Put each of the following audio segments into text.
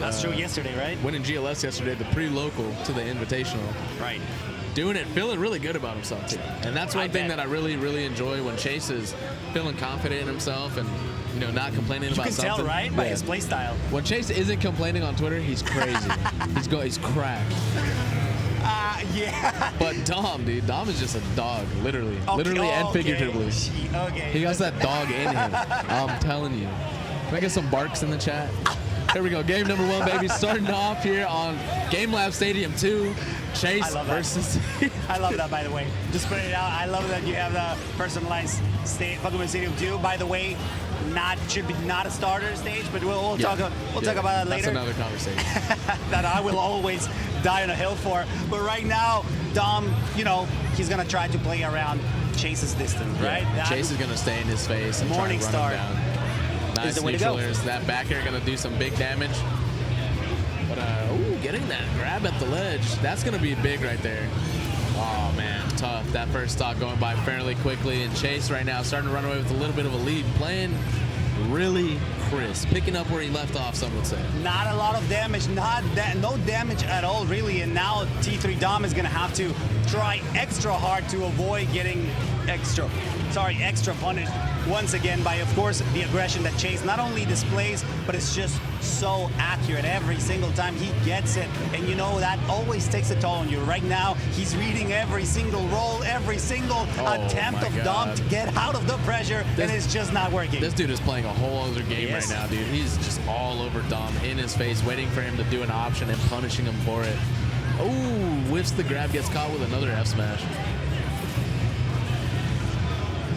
That's true yesterday, right? Winning GLS yesterday, the pre-local to the Invitational. Right. Doing it, feeling really good about himself too. And that's one thing that I really enjoy when Chase is feeling confident in himself and not complaining about something. You can tell, right, by his play style. When Chase isn't complaining on Twitter, he's crazy. he's cracked. Yeah. But Dom, dude, Dom is just a dog, literally and figuratively. Okay. He has that dog in him. I'm telling you. Can I get some barks in the chat? Here we go. Game number 1, baby. Starting off here on GameLab Stadium 2. Chase versus. I love that, by the way. Just putting it out. I love that you have the personalized Pokemon Stadium 2. By the way, should be not a starter stage, but we'll talk about that later. That's another conversation. That I will always die on a hill for. But right now, Dom, he's gonna try to play around Chase's distance, right? Yeah. Chase is gonna stay in his face and try to run him down. Nice neutralers. That back air gonna do some big damage. But getting that grab at the ledge, that's gonna be big right there. Oh man, tough. That first stock going by fairly quickly, and Chase right now starting to run away with a little bit of a lead, playing really crisp, picking up where he left off, some would say. Not a lot of damage, no damage at all, really. And now T3Dom is gonna have to try extra hard to avoid getting extra punished once again by, of course, the aggression that Chase not only displays, but it's just so accurate every single time he gets it. And that always takes a toll on you. Right now, he's reading every single roll, every single attempt of Dom to get out of the pressure, and it's just not working. This dude is playing a whole other game right now, dude. He's just all over Dom, in his face, waiting for him to do an option and punishing him for it. Oh, whiffs the grab, gets caught with another F smash.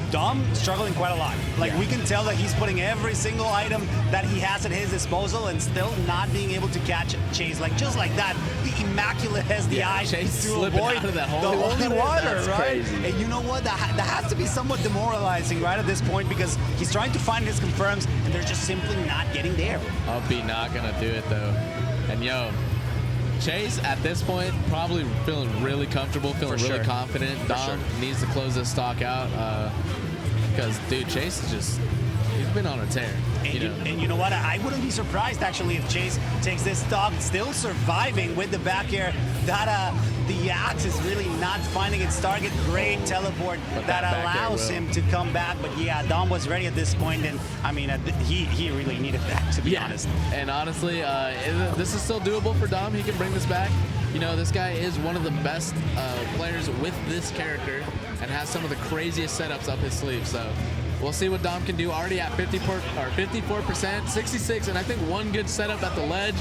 Dom struggling quite a lot. We can tell that he's putting every single item that he has at his disposal and still not being able to catch Chase. Just like that, the immaculate SDI Chase to avoid out of that the holy water, That's right? Crazy. And you know what? That has to be somewhat demoralizing right at this point, because he's trying to find his confirms and they're just simply not getting there. Up-B not gonna do it though. And Chase at this point probably feeling really comfortable, feeling really confident. Dom needs to close this stock out because dude, Chase is he's been on a tear. And you know what? I wouldn't be surprised actually if Chase takes this stock still surviving with the back air. That the axe is really not finding its target. Great teleport that allows him to come back. But yeah, Dom was ready at this point, and I mean he really needed that, to be honest. And honestly, this is still doable for Dom. He can bring this back. This guy is one of the best players with this character and has some of the craziest setups up his sleeve. So we'll see what Dom can do. Already at 54%, 66, and I think one good setup at the ledge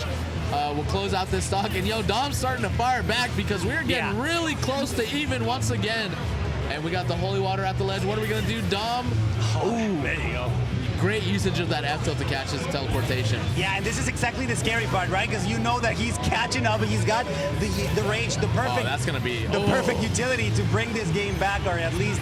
will close out this stock. And Dom's starting to fire back because we're getting really close to even once again. And we got the holy water at the ledge. What are we gonna do, Dom? Ooh, there you go. Great usage of that F tilt to catch his teleportation. Yeah, and this is exactly the scary part, right? Because that he's catching up, and he's got the range, the perfect. That's gonna be the perfect utility to bring this game back, or at least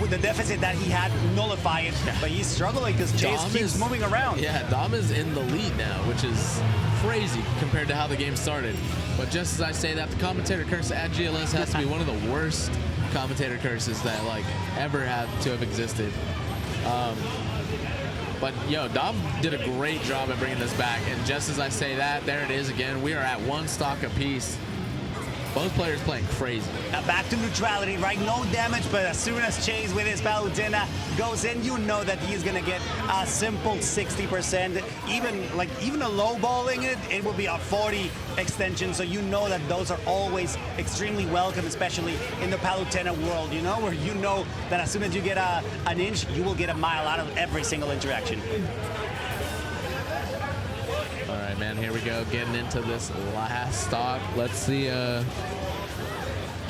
with the deficit that he had, nullify it. But he's struggling because Chase keeps moving around. Yeah, Dom is in the lead now, which is crazy compared to how the game started. But just as I say that, the commentator curse at GLS has to be one of the worst commentator curses that ever had to have existed. But Dom did a great job at bringing this back, and just as I say that, there it is again. We are at one stock apiece. Both players playing crazy. Now back to neutrality, right? No damage, but as soon as Chase with his Palutena goes in, that he's gonna get a simple 60%. Even a low balling it will be a 40 extension. So that those are always extremely welcome, especially in the Palutena world. Where that as soon as you get an inch, you will get a mile out of every single interaction. All right, man, here we go, getting into this last stock. Let's see.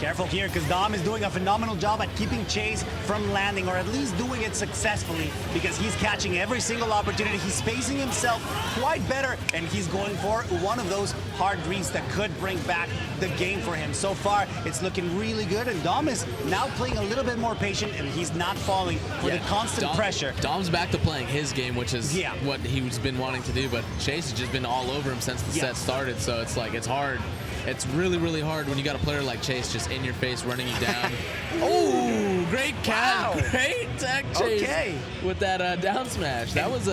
Careful here, because Dom is doing a phenomenal job at keeping Chase from landing, or at least doing it successfully, because he's catching every single opportunity. He's spacing himself quite better, and he's going for one of those hard reads that could bring back the game for him. So far, it's looking really good, and Dom is now playing a little bit more patient, and he's not falling for the constant pressure. Dom's back to playing his game, which is what he's been wanting to do, but Chase has just been all over him since the set started, so it's hard. It's really, really hard when you got a player like Chase just in your face, running you down. Oh, great catch, Wow. great tech chase with that down smash. That was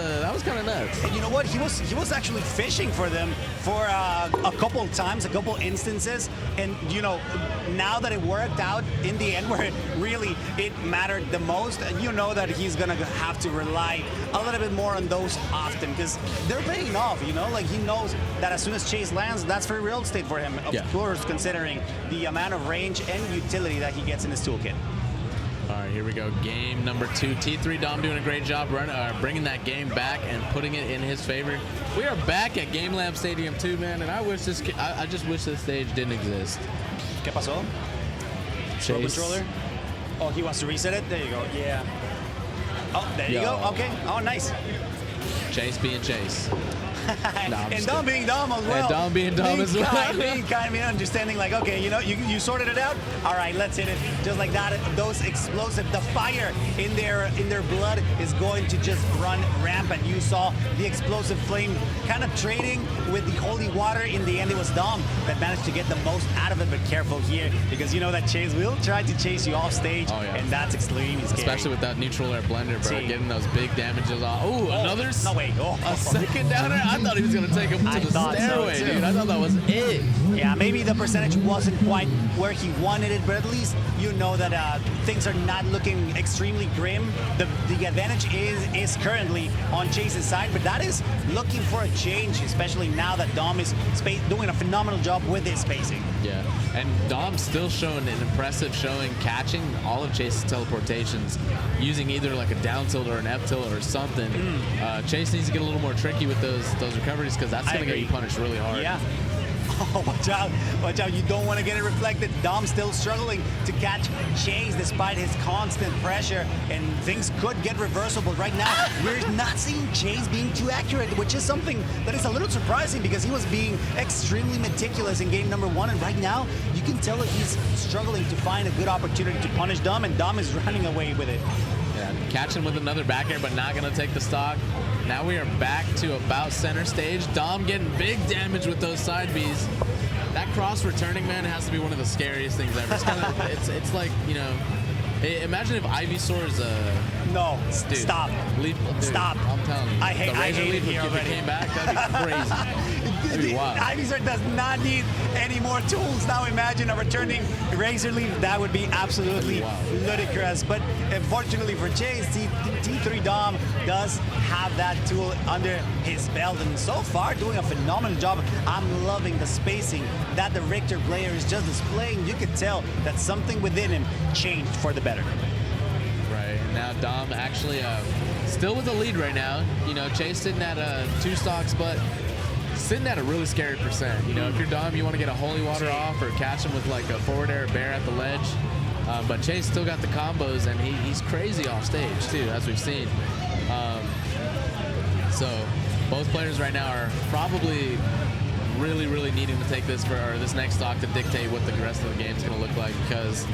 kind of nuts. And you know what? He was actually fishing for them for a couple times, a couple instances, and you know, now that it worked out in the end, where it mattered the most, you know that he's gonna have to rely a little bit more on those often because they're paying off. You know, like he knows that as soon as Chase lands, that's free real estate for him. Of course, considering the amount of range and utility that he gets in his toolkit. All right, here we go. Game number 2. T3Dom doing a great job bringing that game back and putting it in his favor. We are back at GameLab Stadium 2, man, and I just wish this stage didn't exist. ¿Qué pasó? Pro controller. Oh, he wants to reset it? There you go. Yeah. Oh, there you go. Okay. Oh, nice. Chase being Chase. And Dom being Dom as well. And Dom being Dom as well. kind of understanding, like, okay, you know, you sorted it out. All right, let's hit it. Just like that, those explosive, the fire in their blood is going to just run rampant. You saw the explosive flame kind of trading with the holy water. In the end, it was Dom that managed to get the most out of it. But careful here, because you know that Chase will try to chase you off stage, and that's extremely scary. Especially with that neutral air blender, bro, getting those big damages off. Oh, another no way. A second downer. I thought he was going to take him to the stairway, dude. I thought that was it. Yeah, maybe the percentage wasn't quite where he wanted it, but at least you know that things are not looking extremely grim. The advantage is currently on Chase's side, but that is looking for a change, especially now that Dom is doing a phenomenal job with his spacing. Yeah, and Dom's still showing an impressive showing, catching all of Chase's teleportations, using either like a down tilt or an F tilt or something. Chase needs to get a little more tricky with those recoveries because that's going to get you punished really hard. Yeah. Oh, watch out. Watch out. You don't want to get it reflected. Dom's still struggling to catch Chase despite his constant pressure, and things could get reversible. Right now, we're not seeing Chase being too accurate, which is something that is a little surprising because he was being extremely meticulous in game number 1, and right now, you can tell that he's struggling to find a good opportunity to punish Dom, and Dom is running away with it. Yeah, catching with another back air, but not going to take the stock. Now we are back to about center stage. Dom getting big damage with those side Bs. That cross returning, man, has to be one of the scariest things ever. It's kind of, it's like, you know, imagine if Ivysaur's no, dude, stop. Stop. I'm telling you. I hate it here if already. He came back, that'd be crazy. That'd be wild. Ivysaur does not need any more tools. Now imagine a returning Razor Leaf. That would be absolutely ludicrous. But unfortunately for Chase, T3Dom does have that tool under his belt, and so far doing a phenomenal job. I'm loving the spacing that the Richter player is just displaying. You could tell that something within him changed for the better. Right, now Dom actually still with the lead right now. You know, Chase sitting at 2 stocks, but sitting at a really scary percent. You know, if you're Dom, you want to get a holy water off or catch him with like a forward air bear at the ledge. But Chase still got the combos, and he's crazy off stage too, as we've seen. So both players right now are probably really needing to take this this next stock to dictate what the rest of the game's going to look like, because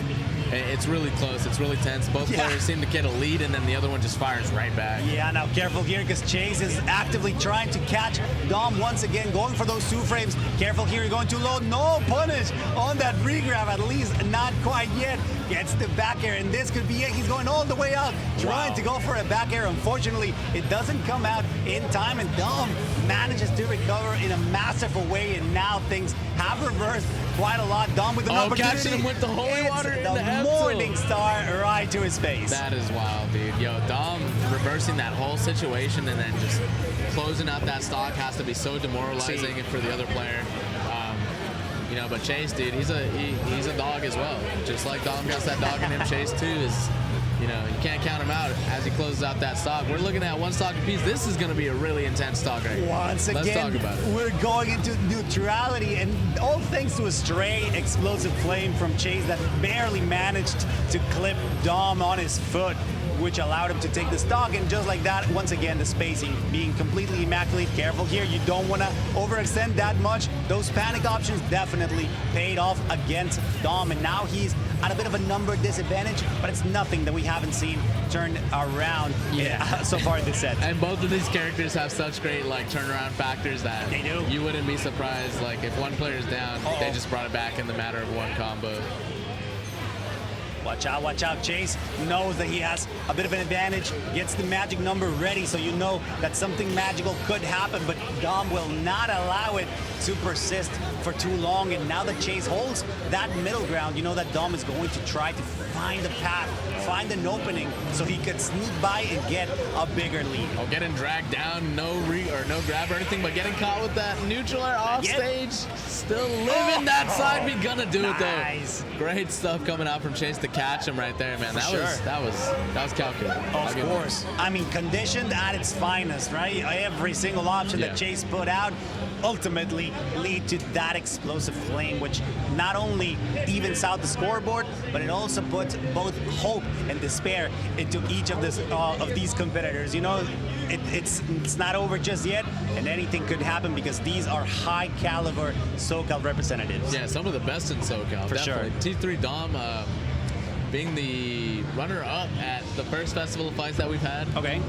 it's really close. It's really tense. Both players seem to get a lead, and then the other one just fires right back. Yeah, now careful here, because Chase is actively trying to catch Dom once again, going for those 2 frames. Careful here, you're going too low. No punish on that regrab, at least not quite yet. Gets the back air, and this could be it. He's going all the way out, trying to go for a back air. Unfortunately, it doesn't come out in time, and Dom manages to recover in a masterful way, and now things have reversed quite a lot. Dom with an opportunity. Catching him with the holy water in the morning star right to his face. That is wild, dude. Yo, Dom reversing that whole situation and then just closing out that stock has to be so demoralizing for the other player. You know, but Chase, dude, he's a dog as well. Just like Dom got that dog in him, Chase too is, you know, you can't count him out as he closes out that stock. We're looking at 1 stock apiece. This is going to be a really intense stock right here. Once again, let's talk about it. We're going into neutrality, and all thanks to a stray explosive flame from Chase that barely managed to clip Dom on his foot, which allowed him to take the stock. And just like that, once again, the spacing being completely immaculate. Careful here, you don't want to overextend that much. Those panic options definitely paid off against Dom, and now he's at a bit of a number disadvantage, but it's nothing that we haven't seen turned around so far in this set. And both of these characters have such great like turnaround factors that they do. You wouldn't be surprised, like if one player is down, they just brought it back in the matter of 1 combo. Watch out, watch out. Chase knows that he has a bit of an advantage, gets the magic number ready, so you know that something magical could happen, but Dom will not allow it to persist for too long. And now that Chase holds that middle ground, you know that Dom is going to try to find a path, find an opening, so he could sneak by and get a bigger lead. Oh, getting dragged down, no grab or anything, but getting caught with that neutral air off stage. Still living that side. We gonna do it though. Great stuff coming out from Chase to catch him right there, man. That was calculated. Of course. I mean, conditioned at its finest, right? Every single option that Chase put out ultimately lead to that explosive flame, which not only evens out the scoreboard, but it also puts both hope and despair into each of these competitors. You know, it's not over just yet, and anything could happen because these are high caliber SoCal representatives. Yeah, some of the best in SoCal. For definitely. sure. T3Dom being the runner-up at the first festival of fights that we've had. Okay.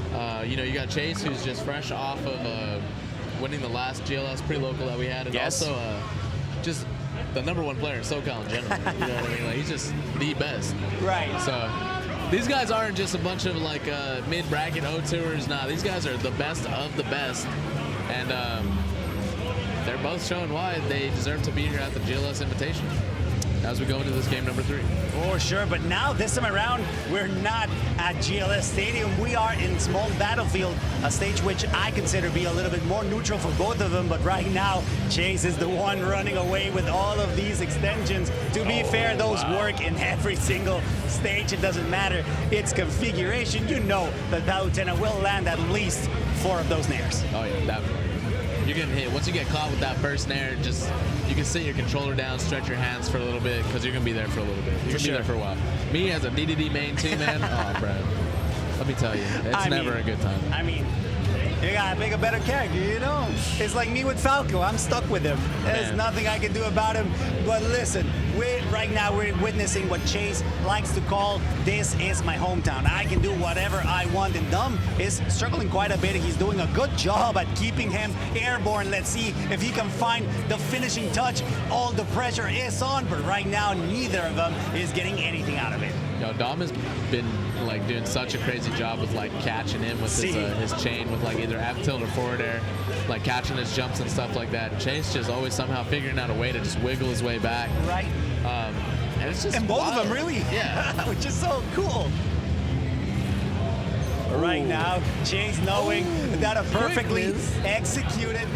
You know, you got Chase, who's just fresh off of winning the last GLS pre-local that we had, and also just the #1 player in SoCal in general. You know what I mean? Like, he's just the best. Right. So these guys aren't just a bunch of like mid-bracket O-tours. Nah, these guys are the best of the best, and they're both showing why they deserve to be here at the GLS Invitation as we go into this game number 3. For sure, but now this time around, we're not at GLS Stadium. We are in Small Battlefield, a stage which I consider to be a little bit more neutral for both of them, but right now, Chase is the one running away with all of these extensions. To be fair, those work in every single stage. It doesn't matter its configuration. You know that Palutena will land at least 4 of those nairs. Oh yeah, definitely. You're getting hit. Once you get caught with that first nair, just you can sit your controller down, stretch your hands for a little bit, because you're going to be there for a little bit. You're going to be there for a while. Me as a DDD main too, man, oh, bro. Let me tell you, it's never a good time. I mean, you gotta pick a better character, you know? It's like me with Falco. I'm stuck with him. There's nothing I can do about him. But listen, right now we're witnessing what Chase likes to call, this is my hometown. I can do whatever I want. And Dom is struggling quite a bit. He's doing a good job at keeping him airborne. Let's see if he can find the finishing touch. All the pressure is on, but right now neither of them is getting anything out of it. Yo, Dom has been like doing such a crazy job with like catching him with his chain with like either ab tilt or forward air, like catching his jumps and stuff like that. And Chase just always somehow figuring out a way to just wiggle his way back. Right. And it's just both wild. of them really, which is so cool. Ooh. Right now, Chase knowing that a perfectly executed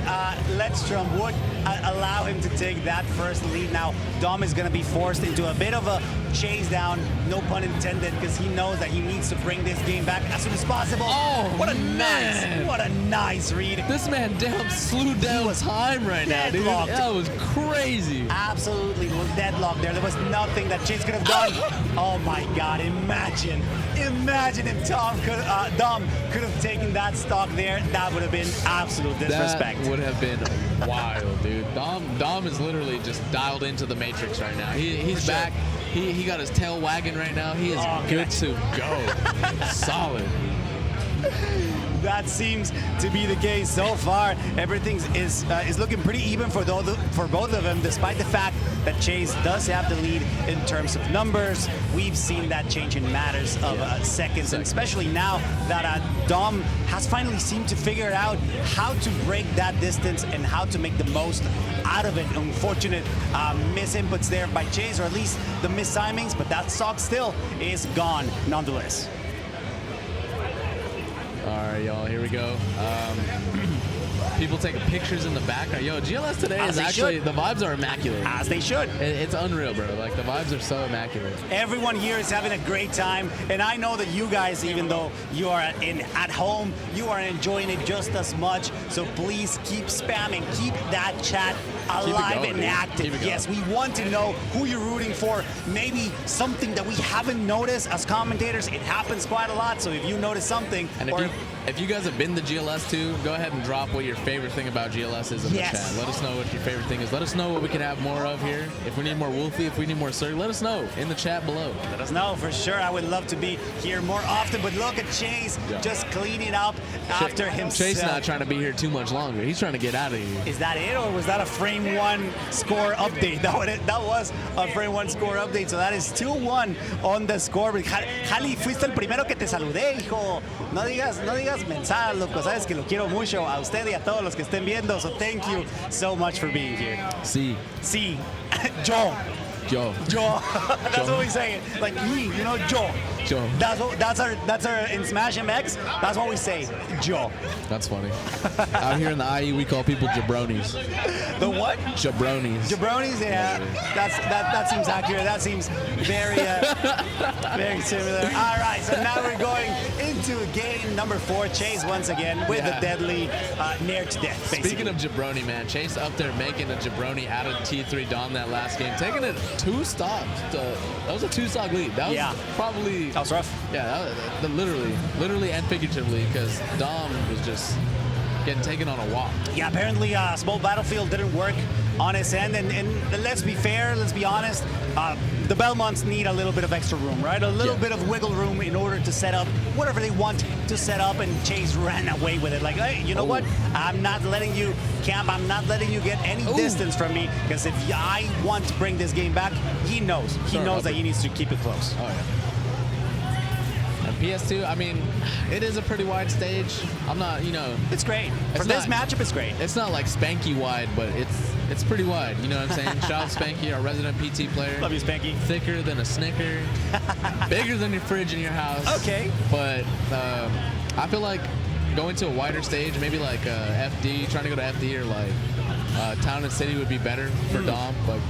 Letstrom would allow him to take that first lead. Now, Dom is going to be forced into a bit of a chase down, no pun intended, because he knows that he needs to bring this game back as soon as possible. Oh, what a nice read. This man slew down time right now, dude. That was crazy. Absolutely deadlocked there. There was nothing that Chase could have done. Oh my God, imagine if Dom could have taken that stock there. That would have been absolute disrespect. That would have been wild, dude. Dom is literally just dialed into the Matrix right now. He's back. He got his tail wagging right now. He is good to go. Solid. That seems to be the case so far. Everything is looking pretty even for both of them, despite the fact that Chase does have the lead in terms of numbers. We've seen that change in matters of seconds, and especially now that Dom has finally seemed to figure out how to break that distance and how to make the most out of it. Unfortunate misinputs there by Chase, or at least the mistimings, but that stock still is gone nonetheless. All right, y'all, here we go. People taking pictures in the background. Yo, GLS today is actually, the vibes are immaculate. As they should. It's unreal, bro. Like, the vibes are so immaculate. Everyone here is having a great time, and I know that you guys, even though you are at home, you are enjoying it just as much. So please keep spamming, keep that chat alive and active. Yes, we want to know who you're rooting for. Maybe something that we haven't noticed as commentators. It happens quite a lot. So if you notice something, and if you guys have been to GLS too, go ahead and drop what your favorite thing about GLS is in the chat. Let us know what your favorite thing is. Let us know what we can have more of here. If we need more Wolfie, if we need more Sir, let us know in the chat below. Let us know for sure. I would love to be here more often, but look at Chase just cleaning up after himself. Chase not trying to be here too much longer. He's trying to get out of here. Is that it, or was that a frame 1 score update? That was a frame 1 score update, so that is 2-1 on the scoreboard. Jali, fuiste el primero que te saludé, hijo. No digas mensajes, loco. Sabes que lo quiero mucho a usted y a todos los que estén viendo, so thank you so much for being here. Sí. Sí. Yo. That's what we say. Like me, you know, Joe. That's our in Smash MX. That's what we say, Joe. That's funny. Out here in the IE, we call people jabronis. The what? Jabronis. Jabronis, yeah. That seems accurate. That seems very very similar. All right, so now we're going into game number 4. Chase once again with a deadly near to death. Basically. Speaking of jabroni, man, Chase up there making a jabroni out of T3Dom that last game, taking it 2 stocks. That was a 2-stock lead. That was probably. That was rough. Yeah, literally and figuratively, because Dom was just getting taken on a walk. Yeah, apparently Small Battlefield didn't work on his end, and let's be fair, let's be honest, the Belmonts need a little bit of extra room, right? A little bit of wiggle room in order to set up whatever they want to set up, and Chase ran away with it. Like, hey, you know what? I'm not letting you camp. I'm not letting you get any distance from me, because if I want to bring this game back, he knows. He knows that he needs to keep it close. Oh, yeah. And PS2, I mean, it is a pretty wide stage. I'm not, you know. It's great. For this matchup, it's great. It's not like Spanky wide, but it's pretty wide. You know what I'm saying? Shout out Spanky, our resident PT player. Love you, Spanky. Thicker than a Snicker. Bigger than your fridge in your house. Okay. But I feel like going to a wider stage, maybe like FD, trying to go to FD or like Town and City would be better for Dom. But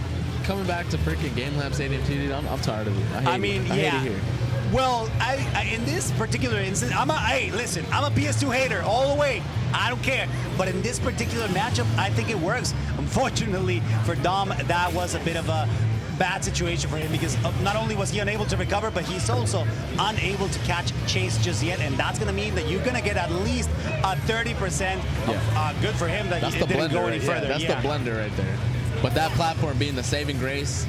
coming back to freaking GameLab Stadium TD, I'm tired of it. I hate it here. Well, I in this particular instance, listen, I'm a PS2 hater all the way. I don't care. But in this particular matchup, I think it works. Unfortunately for Dom, that was a bit of a bad situation for him, because not only was he unable to recover, but he's also unable to catch Chase just yet, and that's going to mean that you're going to get at least a 30% good for him that he didn't go any further. That's the blender right there. But that platform being the saving grace,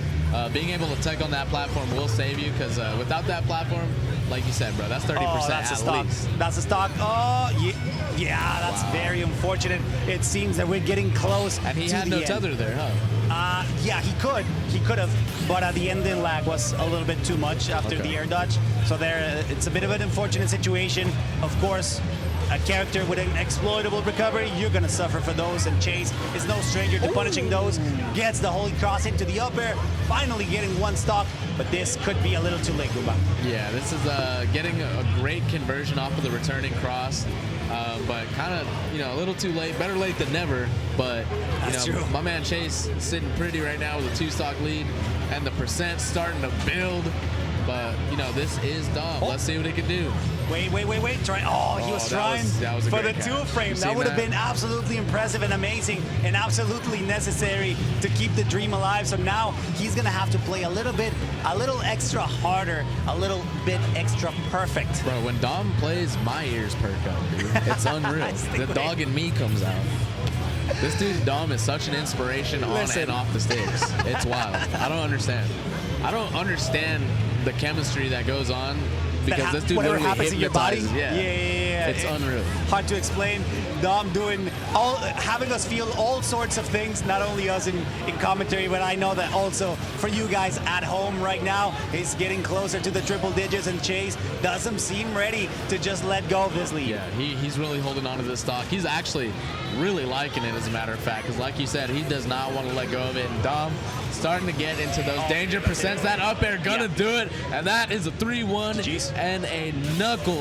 being able to take on that platform will save you, because without that platform, like you said, bro, that's 30% that's at a stock. least. That's a stock. Oh, yeah, that's very unfortunate. It seems that we're getting close. And he had no tether there, huh? Yeah, he could have, but at the ending lag was a little bit too much after the air dodge. So there, it's a bit of an unfortunate situation. Of course, a character with an exploitable recovery, you're gonna suffer for those, and Chase is no stranger to punishing those. Gets the Holy Cross into the up air, finally getting 1 stock, but this could be a little too late, Gumba. Yeah, this is getting a great conversion off of the returning cross, but kind of, you know, a little too late. Better late than never, but you know, my man Chase sitting pretty right now with a 2-stock lead, and the percent starting to build. But, you know, this is Dom. Let's see what he can do. Wait. Try. He was trying for the 2-frame. That would have been absolutely impressive and amazing and absolutely necessary to keep the dream alive. So now he's going to have to play a little extra harder, a little bit extra perfect. Bro, when Dom plays, my ears perk up, dude. It's unreal. The dog in me comes out. This dude, Dom, is such an inspiration on and off the sticks. It's wild. I don't understand. I don't understand the chemistry that goes on, because this dude literally happens in your body. Yeah. It's unreal. Hard to explain. Dom having us feel all sorts of things, not only us in commentary, but I know that also for you guys at home right now, he's getting closer to the triple digits, and Chase doesn't seem ready to just let go of this lead. Yeah, he's really holding on to this stock. He's actually really liking it, as a matter of fact, because like you said, he does not want to let go of it. And Dom starting to get into those danger percents. That up air gonna do it, and that is a 3-1 and a knuckle